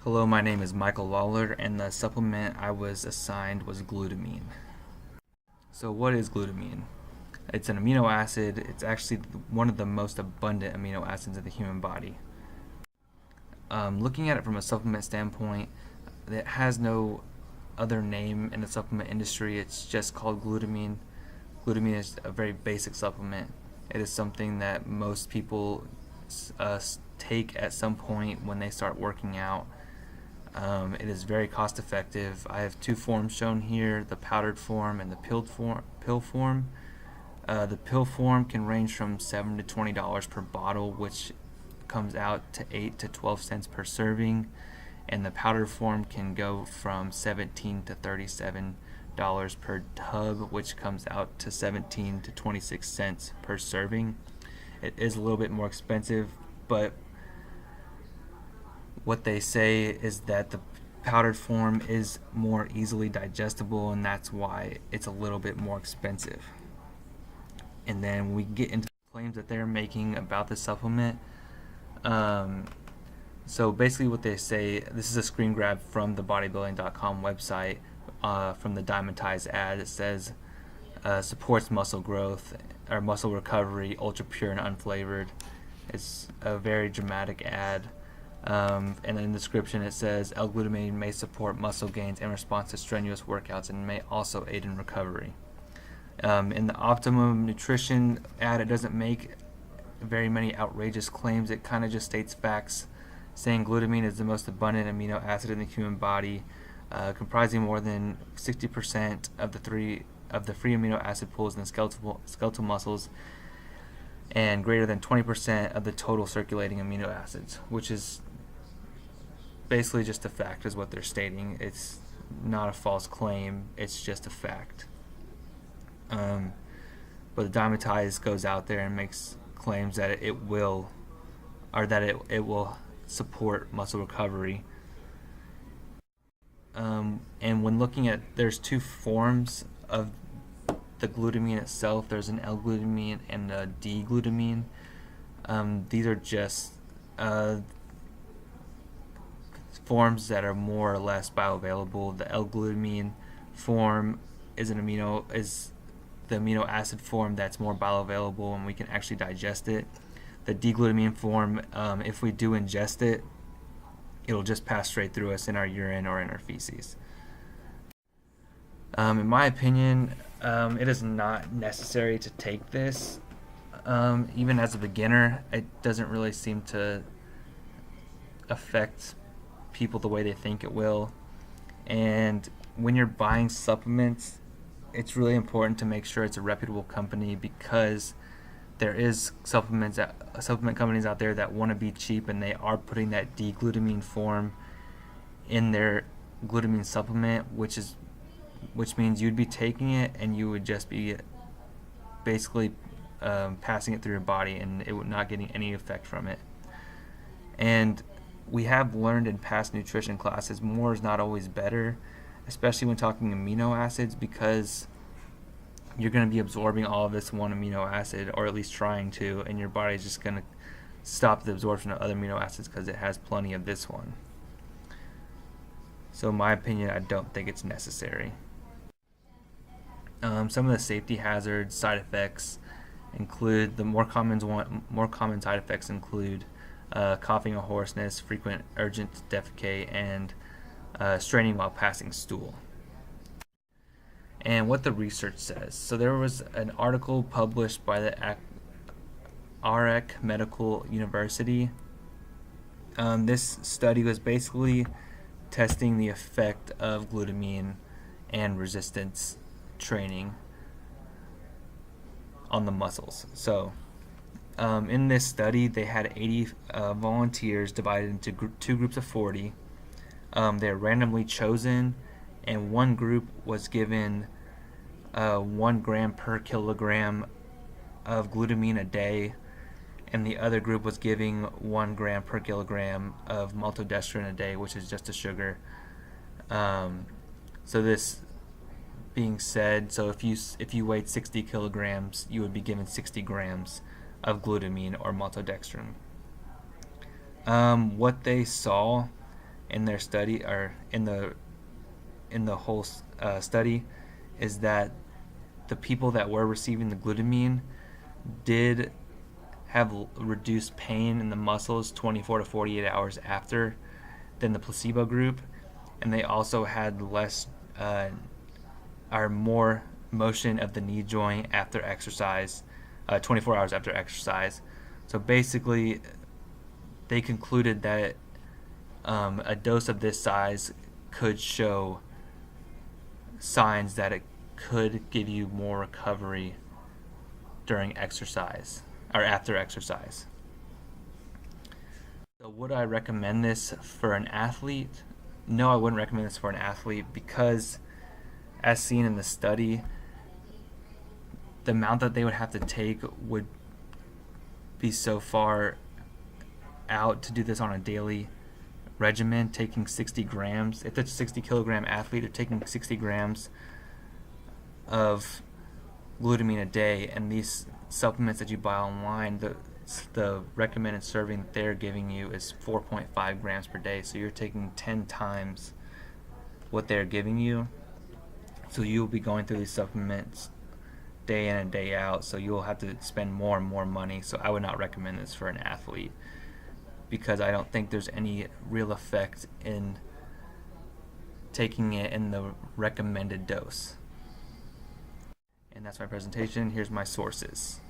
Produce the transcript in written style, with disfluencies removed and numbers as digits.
Hello, my name is Michael Lawler, and the supplement I was assigned was glutamine. So, what is glutamine? It's an amino acid. It's actually one of the most abundant amino acids in the human body. Looking at it from a supplement standpoint, it has no other name in the supplement industry. It's just called glutamine. Glutamine is a very basic supplement. It is something that most people take at some point when they start working out. It is very cost effective. I have two forms shown here, the powdered form and the pill form. The pill form can range from $7 to $20 per bottle, which comes out to 8 to 12 cents per serving. And the powdered form can go from $17 to $37 per tub, which comes out to 17 to 26 cents per serving. It is a little bit more expensive, but what they say is that the powdered form is more easily digestible, and that's why it's a little bit more expensive. And then we get into the claims that they're making about the supplement. So basically, what they say, this is a screen grab from the bodybuilding.com website, from the Diamatize ad. It says supports muscle growth or muscle recovery, ultra pure and unflavored. It's a very dramatic ad. And in the description it says L-glutamine may support muscle gains in response to strenuous workouts and may also aid in recovery. In the Optimum Nutrition ad, it doesn't make very many outrageous claims. It kind of just states facts, saying glutamine is the most abundant amino acid in the human body, comprising more than 60% of the free amino acid pools in the skeletal muscles, and greater than 20% of the total circulating amino acids, which is basically just a fact, is what they're stating. It's not a false claim, it's just a fact. But the Dimetize goes out there and makes claims that it will support muscle recovery. And when looking at, there's two forms of the glutamine itself. There's an L-glutamine and a D-glutamine. These are just forms that are more or less bioavailable. The L-glutamine form is the amino acid form that's more bioavailable and we can actually digest it. The D-glutamine form, if we do ingest it, it'll just pass straight through us in our urine or in our feces. In my opinion, it is not necessary to take this. Even as a beginner, it doesn't really seem to affect people the way they think it will. And when you're buying supplements, it's really important to make sure it's a reputable company, because there is supplement companies out there that want to be cheap, and they are putting that D-glutamine form in their glutamine supplement, which means you'd be taking it and you would just be basically passing it through your body, and it would not getting any effect from it. And we have learned in past nutrition classes, more is not always better, especially when talking amino acids, because you're going to be absorbing all of this one amino acid, or at least trying to, and your body's just going to stop the absorption of other amino acids because it has plenty of this one. So in my opinion, I don't think it's necessary. Some of the safety hazards, side effects include, the more common side effects include coughing or hoarseness, frequent urgent defecate, and straining while passing stool. And what the research says. So there was an article published by the Aarek Medical University. This study was basically testing the effect of glutamine and resistance training on the muscles. So in this study, they had 80 volunteers divided into two groups of 40. They're randomly chosen, and one group was given 1 gram per kilogram of glutamine a day, and the other group was giving 1 gram per kilogram of maltodextrin a day, which is just a sugar. So this being said, so if you weighed 60 kilograms, you would be given 60 grams of glutamine or maltodextrin. What they saw in their study, or in the whole study, is that the people that were receiving the glutamine did have reduced pain in the muscles 24 to 48 hours after than the placebo group, and they also had less or more motion of the knee joint after exercise, 24 hours after exercise. So basically, they concluded that a dose of this size could show signs that it could give you more recovery during exercise or after exercise. So would I recommend this for an athlete? No, I wouldn't recommend this for an athlete because, as seen in the study, the amount that they would have to take would be so far out to do this on a daily regimen, taking 60 grams. If it's a 60 kilogram athlete, they're taking 60 grams of glutamine a day, and these supplements that you buy online, the recommended serving that they're giving you is 4.5 grams per day. So you're taking 10 times what they're giving you. So you'll be going through these supplements day in and day out, so you'll have to spend more and more money. So I would not recommend this for an athlete because I don't think there's any real effect in taking it in the recommended dose. And that's my presentation. Here's my sources.